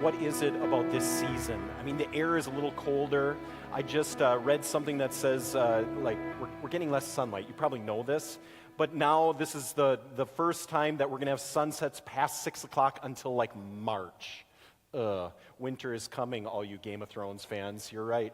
what is it about this season? I mean, the air is a little colder. I just read something that says, we're getting less sunlight. You probably know this. But now this is the first time that we're going to have sunsets past 6 o'clock until like March. Winter is coming, all you Game of Thrones fans. You're right.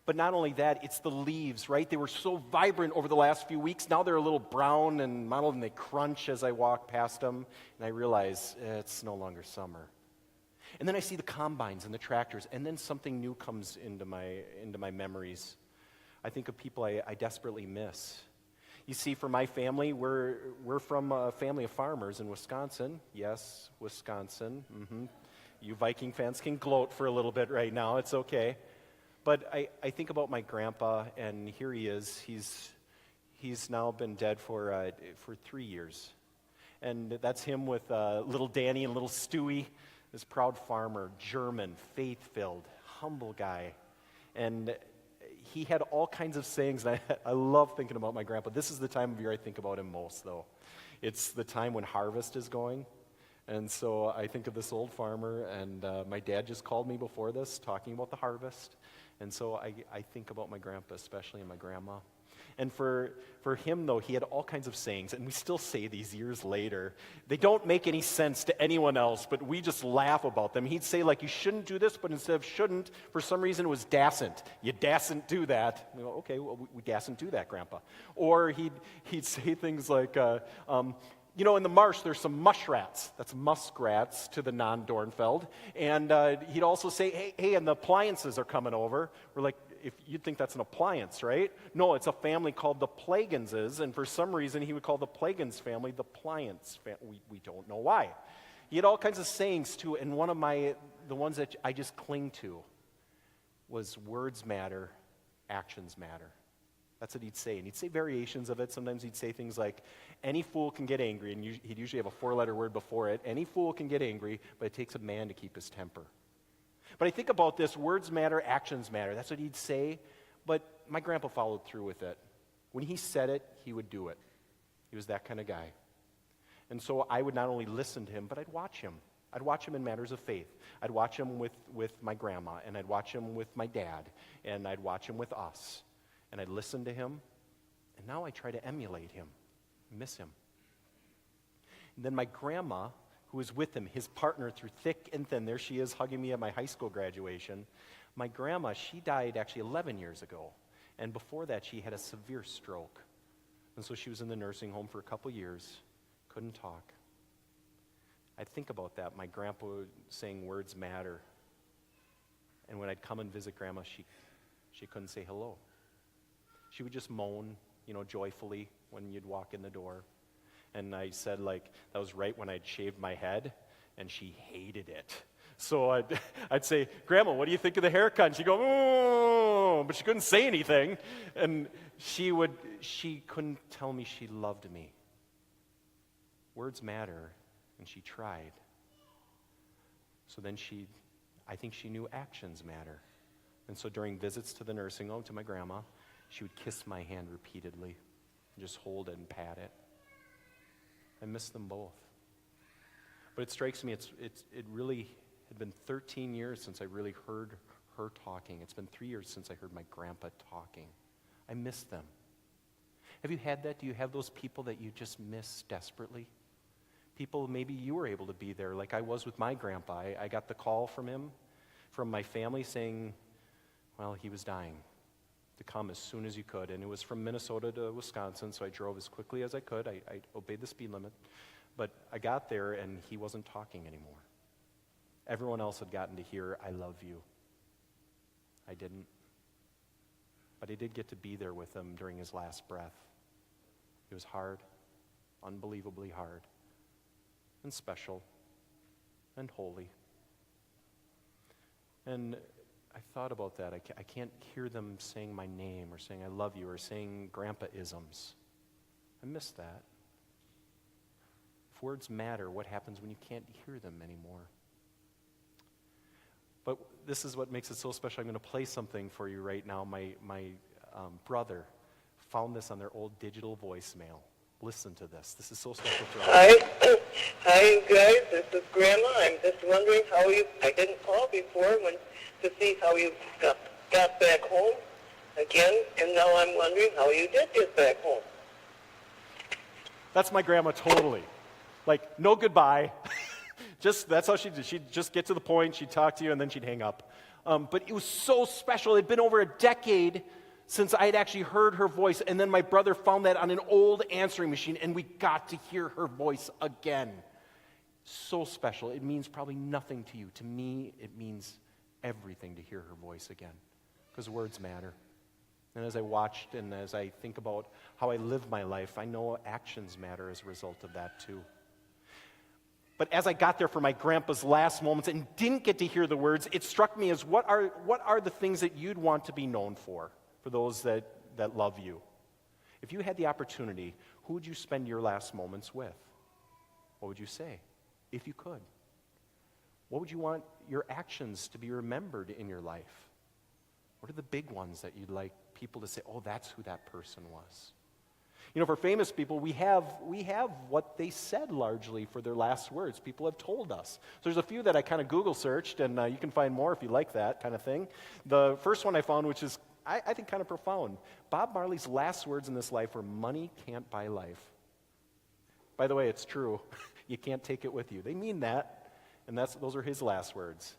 But not only that, it's the leaves, right? They were so vibrant over the last few weeks. Now they're a little brown and mottled, and they crunch as I walk past them. And I realize it's no longer summer. And then I see the combines and the tractors, and then something new comes into my memories. I think of people I desperately miss. You see, for my family, we're from a family of farmers in Wisconsin. Yes, Wisconsin. You Viking fans can gloat for a little bit right now. It's okay. But I think about my grandpa, and here he is. He's now been dead for 3 years. And that's him with little Danny and little Stewie, this proud farmer, German, faith-filled, humble guy. And he had all kinds of sayings, and I love thinking about my grandpa. This is the time of year I think about him most, though. It's the time when harvest is going. And so I think of this old farmer, and my dad just called me before this, talking about the harvest. And so I think about my grandpa, especially, and my grandma. And for him, though, he had all kinds of sayings, and we still say these years later. They don't make any sense to anyone else, but we just laugh about them. He'd say, like, you shouldn't do this, but instead of shouldn't, for some reason it was dasn't. You dasn't do that. We go, okay, well, we dasn't do that, Grandpa. Or he'd say things like, in the marsh, there's some mushrats. That's muskrats to the non-Dornfeld. And he'd also say, hey, and the appliances are coming over. We're like, if you'd think that's an appliance, right? No, it's a family called the Plaganses, and for some reason he would call the Plagans family the Pliance family. We don't know why. He had all kinds of sayings too, and one of the ones that I just cling to was words matter, actions matter. That's what he'd say, and he'd say variations of it. Sometimes he'd say things like, any fool can get angry, and he'd usually have a 4-letter word before it. Any fool can get angry, but it takes a man to keep his temper. But I think about this, words matter, actions matter. That's what he'd say, but my grandpa followed through with it. When he said it, he would do it. He was that kind of guy. And so I would not only listen to him, but I'd watch him. I'd watch him in matters of faith. I'd watch him with my grandma, and I'd watch him with my dad, and I'd watch him with us. And I'd listen to him, and now I try to emulate him, miss him. And then my grandma, who was with him, his partner through thick and thin, there she is hugging me at my high school graduation. My grandma, she died actually 11 years ago, and before that she had a severe stroke. And so she was in the nursing home for a couple years, couldn't talk. I think about that, my grandpa saying words matter. And when I'd come and visit grandma, she couldn't say hello. She would just moan, joyfully when you'd walk in the door. And I said, that was right when I'd shaved my head, and she hated it. So I'd say, Grandma, what do you think of the haircut? And she'd go, oh, but she couldn't say anything. And she couldn't tell me she loved me. Words matter, and she tried. So then I think she knew actions matter. And so during visits to the nursing home to my grandma, she would kiss my hand repeatedly and just hold it and pat it. I miss them both. But it strikes me, it really had been 13 years since I really heard her talking. It's been 3 years since I heard my grandpa talking. I miss them. Have you had that? Do you have those people that you just miss desperately? People, maybe you were able to be there like I was with my grandpa. I got the call from him, from my family saying, well, he was dying, to come as soon as you could. And it was from Minnesota to Wisconsin, so I drove as quickly as I could. I obeyed the speed limit. But I got there, and he wasn't talking anymore. Everyone else had gotten to hear, I love you. I didn't. But I did get to be there with him during his last breath. It was hard, unbelievably hard, and special, and holy. And I thought about that. I can't hear them saying my name or saying I love you or saying grandpa-isms. I miss that. If words matter, what happens when you can't hear them anymore? But this is what makes it so special. I'm going to play something for you right now. My brother found this on their old digital voicemail. Listen to this. This is so special for us. Hi, hi guys. This is Grandma. I'm just wondering how you. I didn't call before to see how you got back home again, and now I'm wondering how you did get back home. That's my grandma totally. Like, no goodbye. That's how she did. She'd just get to the point, she'd talk to you, and then she'd hang up. But it was so special. It had been over a decade since I had actually heard her voice, and then my brother found that on an old answering machine, and we got to hear her voice again. So special. It means probably nothing to you. To me, it means everything to hear her voice again, because words matter. And as I watched and as I think about how I live my life, I know actions matter as a result of that too. But as I got there for my grandpa's last moments and didn't get to hear the words, it struck me as what are the things that you'd want to be known for those that love you? If you had the opportunity, who would you spend your last moments with? What would you say, if you could? What would you want your actions to be remembered in your life? What are the big ones that you'd like people to say, oh, that's who that person was? You know, for famous people, we have what they said largely for their last words. People have told us. So there's a few that I kind of Google searched, and you can find more if you like that kind of thing. The first one I found, which is, I think, kind of profound. Bob Marley's last words in this life were, money can't buy life. By the way, it's true. You can't take it with you. They mean that, and those are his last words.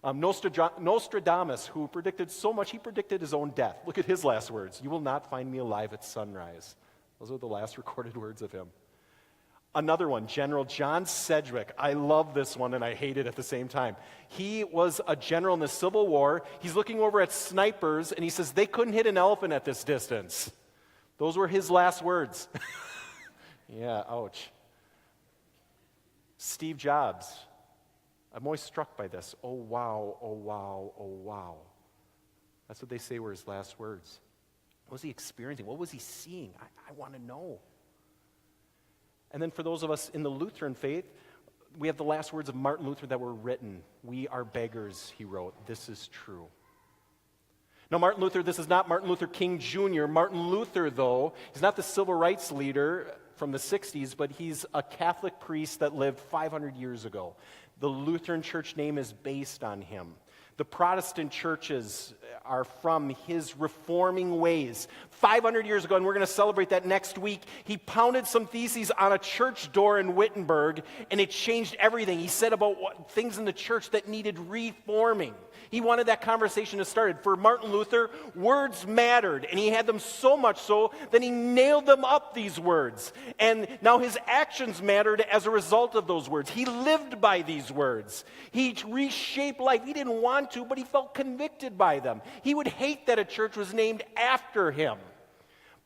Nostradamus, who predicted so much, he predicted his own death. Look at his last words. You will not find me alive at sunrise. Those are the last recorded words of him. Another one, General John Sedgwick. I love this one and I hate it at the same time. He was a general in the Civil War. He's looking over at snipers and he says, they couldn't hit an elephant at this distance. Those were his last words. Yeah, ouch. Steve Jobs. I'm always struck by this. Oh, wow, oh, wow, oh, wow. That's what they say were his last words. What was he experiencing? What was he seeing? I want to know. And then for those of us in the Lutheran faith, we have the last words of Martin Luther that were written. We are beggars, he wrote. This is true. Now, Martin Luther, this is not Martin Luther King Jr. Martin Luther, though, he's not the civil rights leader from the 60s, but he's a Catholic priest that lived 500 years ago. The Lutheran church name is based on him. The Protestant churches are from his reforming ways. 500 years ago, and we're going to celebrate that next week, he pounded some theses on a church door in Wittenberg, and it changed everything. He said about things in the church that needed reforming. He wanted that conversation to start. For Martin Luther, words mattered, and he had them so much so that he nailed them up, these words. And now his actions mattered as a result of those words. He lived by these words. He reshaped life. He didn't want to, but he felt convicted by them. He would hate that a church was named after him.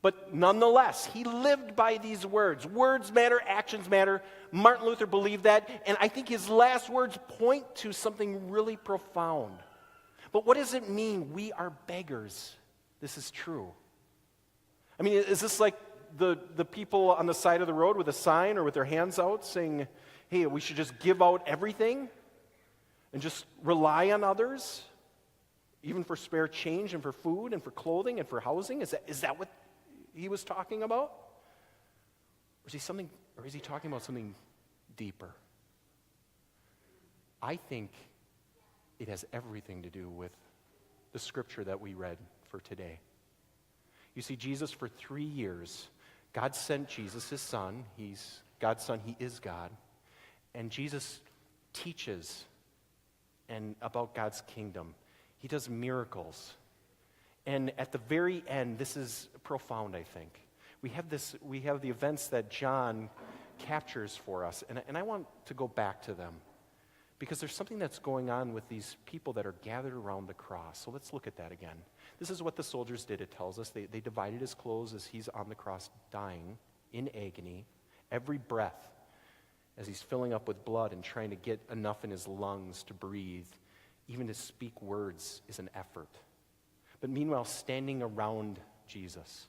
But nonetheless, he lived by these words. Words matter, actions matter. Martin Luther believed that, and I think his last words point to something really profound. But what does it mean, we are beggars? This is true. I mean, is this like the people on the side of the road with a sign or with their hands out saying, hey, we should just give out everything and just rely on others, even for spare change and for food and for clothing and for housing? Is that what he was talking about? Or is he talking about something deeper? I think it has everything to do with the scripture that we read for today. You see, Jesus, for 3 years, God sent Jesus, his son. He's God's son. He is God. And Jesus teaches about God's kingdom. He does miracles. And at the very end, this is profound, I think. We have the events that John captures for us. And I want to go back to them, because there's something that's going on with these people that are gathered around the cross. So let's look at that again. This is what the soldiers did, it tells us. They divided his clothes as he's on the cross dying in agony, every breath as he's filling up with blood and trying to get enough in his lungs to breathe. Even to speak words is an effort. But meanwhile, standing around Jesus,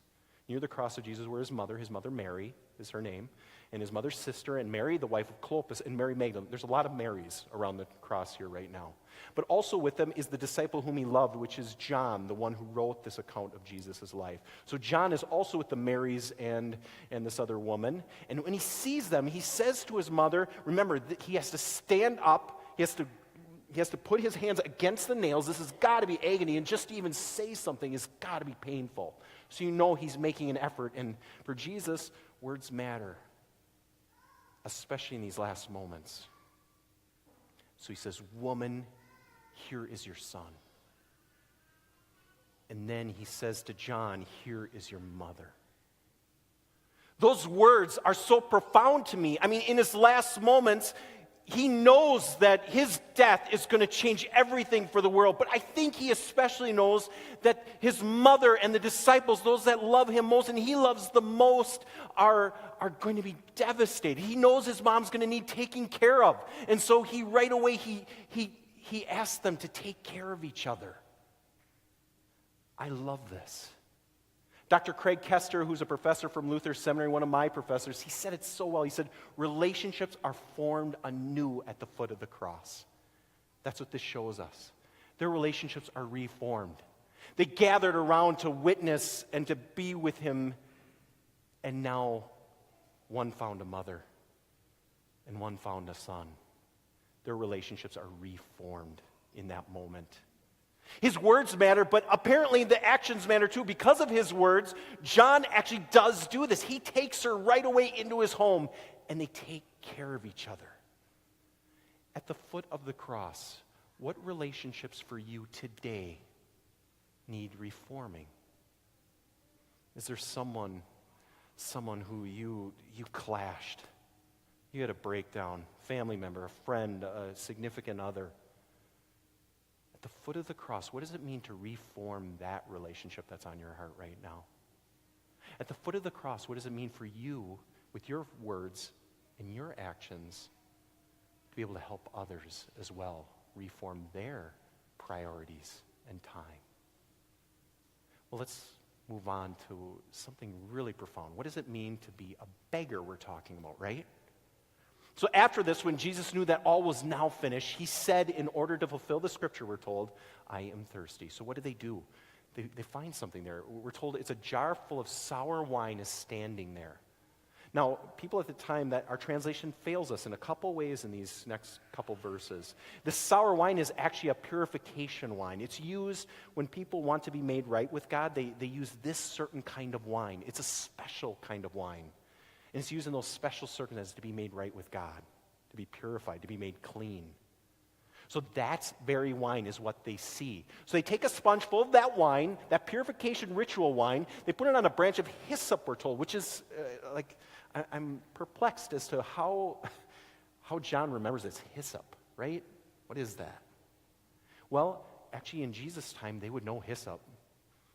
Near the cross of Jesus were his mother Mary is her name, and his mother's sister, and Mary, the wife of Clopas, and Mary Magdalene. There's a lot of Marys around the cross here right now. But also with them is the disciple whom he loved, which is John, the one who wrote this account of Jesus' life. So John is also with the Marys and this other woman. And when he sees them, he says to his mother, remember, that he has to stand up, he has to put his hands against the nails. This has got to be agony, and just to even say something has got to be painful. So you know he's making an effort, and for Jesus, words matter, especially in these last moments. So he says, woman, here is your son. And then he says to John, here is your mother. Those words are so profound to me. I mean, in his last moments, he knows that his death is going to change everything for the world. But I think he especially knows that his mother and the disciples, those that love him most and he loves the most, are going to be devastated. He knows his mom's going to need taking care of. And so he right away, he asks them to take care of each other. I love this. Dr. Craig Kester, who's a professor from Luther Seminary, one of my professors, he said it so well. He said, relationships are formed anew at the foot of the cross. That's what this shows us. Their relationships are reformed. They gathered around to witness and to be with him, and now one found a mother and one found a son. Their relationships are reformed in that moment. His words matter, but apparently the actions matter too. Because of his words, John actually does do this. He takes her right away into his home, and they take care of each other. At the foot of the cross, what relationships for you today need reforming? Is there someone who you clashed? You had a breakdown, family member, a friend, a significant other. At the foot of the cross, what does it mean to reform that relationship that's on your heart right now? At the foot of the cross, what does it mean for you, with your words and your actions, to be able to help others as well reform their priorities and time? Well, let's move on to something really profound. What does it mean to be a beggar, we're talking about, right? So after this, when Jesus knew that all was now finished, he said, in order to fulfill the scripture, we're told, I am thirsty. So what do? They find something there. We're told it's a jar full of sour wine is standing there. Now, people at the time, that our translation fails us in a couple ways in these next couple verses. The sour wine is actually a purification wine. It's used when people want to be made right with God. They use this certain kind of wine. It's a special kind of wine. And it's used in those special circumstances to be made right with God, to be purified, to be made clean. So that very wine is what they see. So they take a sponge full of that wine, that purification ritual wine, they put it on a branch of hyssop, we're told, which is I'm perplexed as to how John remembers it's hyssop, right? What is that? Well, actually in Jesus' time, they would know hyssop.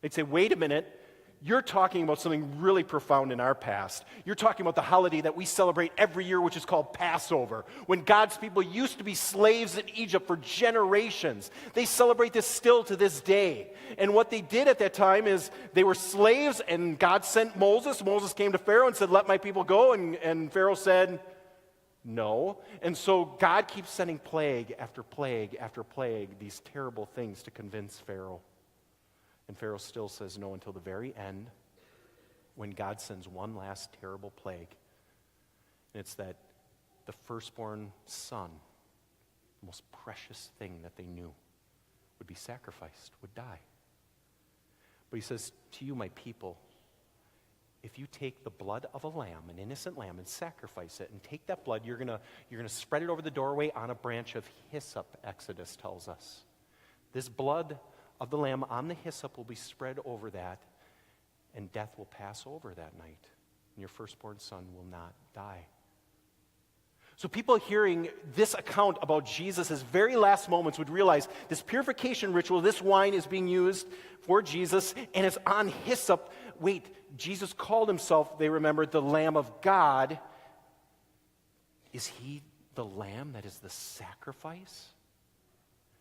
They'd say, wait a minute, you're talking about something really profound in our past. You're talking about the holiday that we celebrate every year, which is called Passover, when God's people used to be slaves in Egypt for generations. They celebrate this still to this day. And what they did at that time is they were slaves, and God sent Moses. Moses came to Pharaoh and said, let my people go. And Pharaoh said, no. And so God keeps sending plague after plague after plague, these terrible things to convince Pharaoh. And Pharaoh still says no until the very end, when God sends one last terrible plague. And it's that the firstborn son, the most precious thing that they knew, would be sacrificed, would die. But he says, to you, my people, if you take the blood of a lamb, an innocent lamb, and sacrifice it, and take that blood, you're gonna spread it over the doorway on a branch of hyssop, Exodus tells us. This blood of the lamb on the hyssop will be spread over that, and death will pass over that night, and your firstborn son will not die. So people hearing this account about Jesus' very last moments would realize this purification ritual, this wine is being used for Jesus, and it's on hyssop. Wait, Jesus called himself, they remembered, the Lamb of God. Is he the lamb that is the sacrifice?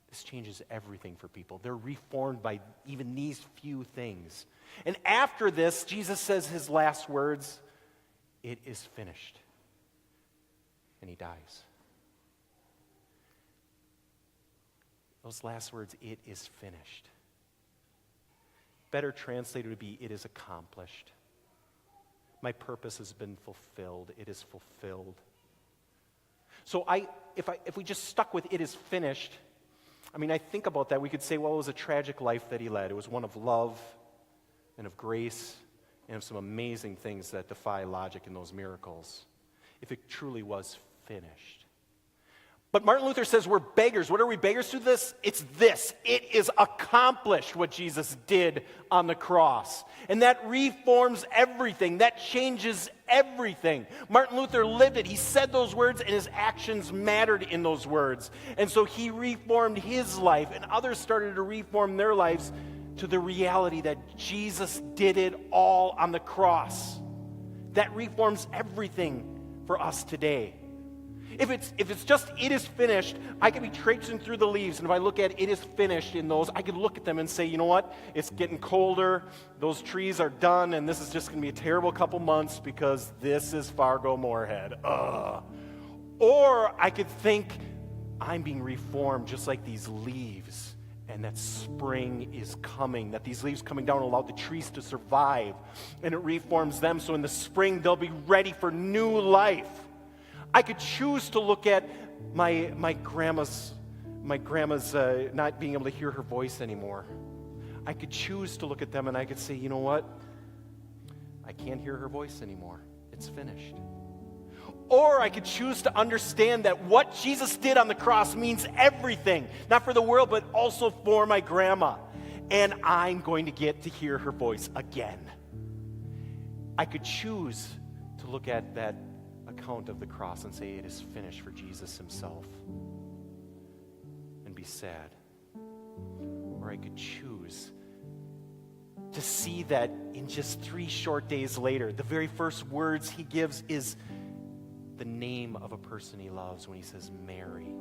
This changes everything for people. They're reformed by even these few things. And after this, Jesus says his last words, "It is finished." And he dies. Those last words, "It is finished." Better translated would be, "It is accomplished." My purpose has been fulfilled. It is fulfilled. So if we just stuck with "it is finished," I mean, I think about that. We could say, well, it was a tragic life that he led. It was one of love and of grace and of some amazing things that defy logic in those miracles, if it truly was finished. But Martin Luther says we're beggars. What are we beggars to this? It's this. It is accomplished, what Jesus did on the cross. And that reforms everything. That changes everything. Martin Luther lived it. He said those words, and his actions mattered in those words. And so he reformed his life, and others started to reform their lives to the reality that Jesus did it all on the cross. That reforms everything for us today. If it's just "it is finished," I could be traipsing through the leaves, and if I look at "it is finished" in those, I could look at them and say, you know what? It's getting colder, those trees are done, and this is just going to be a terrible couple months because this is Fargo Moorhead. Ugh. Or I could think, I'm being reformed just like these leaves, and that spring is coming, that these leaves coming down allow the trees to survive, and it reforms them, so in the spring they'll be ready for new life. I could choose to look at my grandma's not being able to hear her voice anymore. I could choose to look at them and I could say, you know what? I can't hear her voice anymore. It's finished. Or I could choose to understand that what Jesus did on the cross means everything, not for the world, but also for my grandma. And I'm going to get to hear her voice again. I could choose to look at that account of the cross and say it is finished for Jesus himself and be sad. Or I could choose to see that in just 3 short days later, the very first words he gives is the name of a person he loves when he says Mary.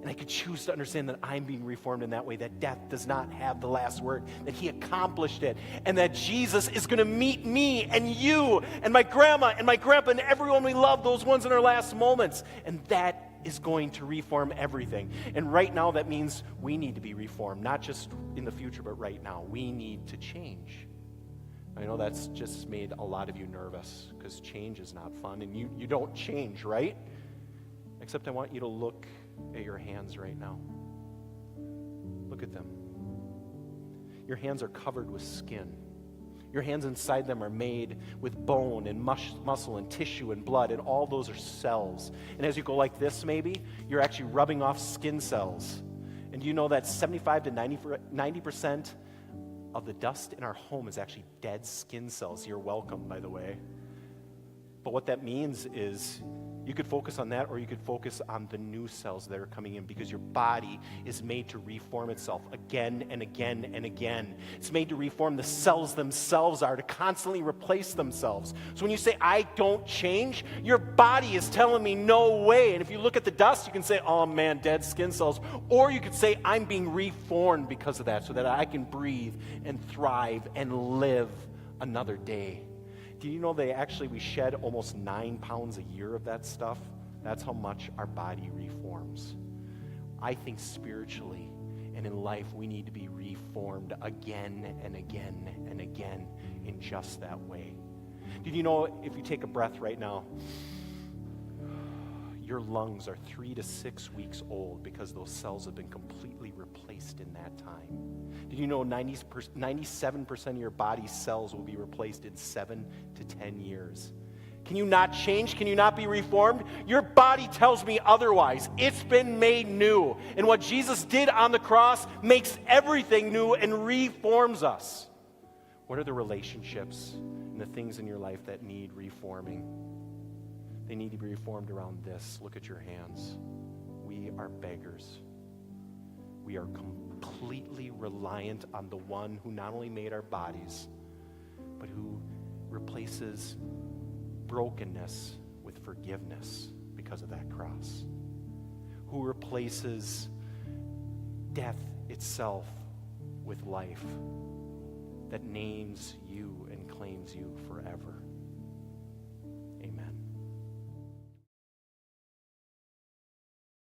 And I could choose to understand that I'm being reformed in that way, that death does not have the last word, that he accomplished it, and that Jesus is going to meet me and you and my grandma and my grandpa and everyone we love, those ones in our last moments. And that is going to reform everything. And right now that means we need to be reformed, not just in the future, but right now. We need to change. I know that's just made a lot of you nervous because change is not fun, and you don't change, right? Except I want you to look at your hands right now. Look at them. Your hands are covered with skin. Your hands inside them are made with bone and muscle and tissue and blood, and all those are cells. And as you go like this, maybe, you're actually rubbing off skin cells. And do you know that 75 to 90% of the dust in our home is actually dead skin cells? You're welcome, by the way. But what that means is you could focus on that, or you could focus on the new cells that are coming in, because your body is made to reform itself again and again and again. It's made to reform. The cells themselves are to constantly replace themselves. So when you say, I don't change, your body is telling me no way. And if you look at the dust, you can say, oh man, dead skin cells. Or you could say, I'm being reformed because of that, so that I can breathe and thrive and live another day. Do you know we shed almost 9 pounds a year of that stuff? That's how much our body reforms. I think spiritually and in life we need to be reformed again and again and again in just that way. Did you know if you take a breath right now, your lungs are 3 to 6 weeks old because those cells have been completely replaced in that time? Did you know 97% of your body's cells will be replaced in 7 to 10 years? Can you not change? Can you not be reformed? Your body tells me otherwise. It's been made new. And what Jesus did on the cross makes everything new and reforms us. What are the relationships and the things in your life that need reforming? They need to be reformed around this. Look at your hands. We are beggars. We are completely reliant on the one who not only made our bodies, but who replaces brokenness with forgiveness because of that cross. Who replaces death itself with life. that names you and claims you forever.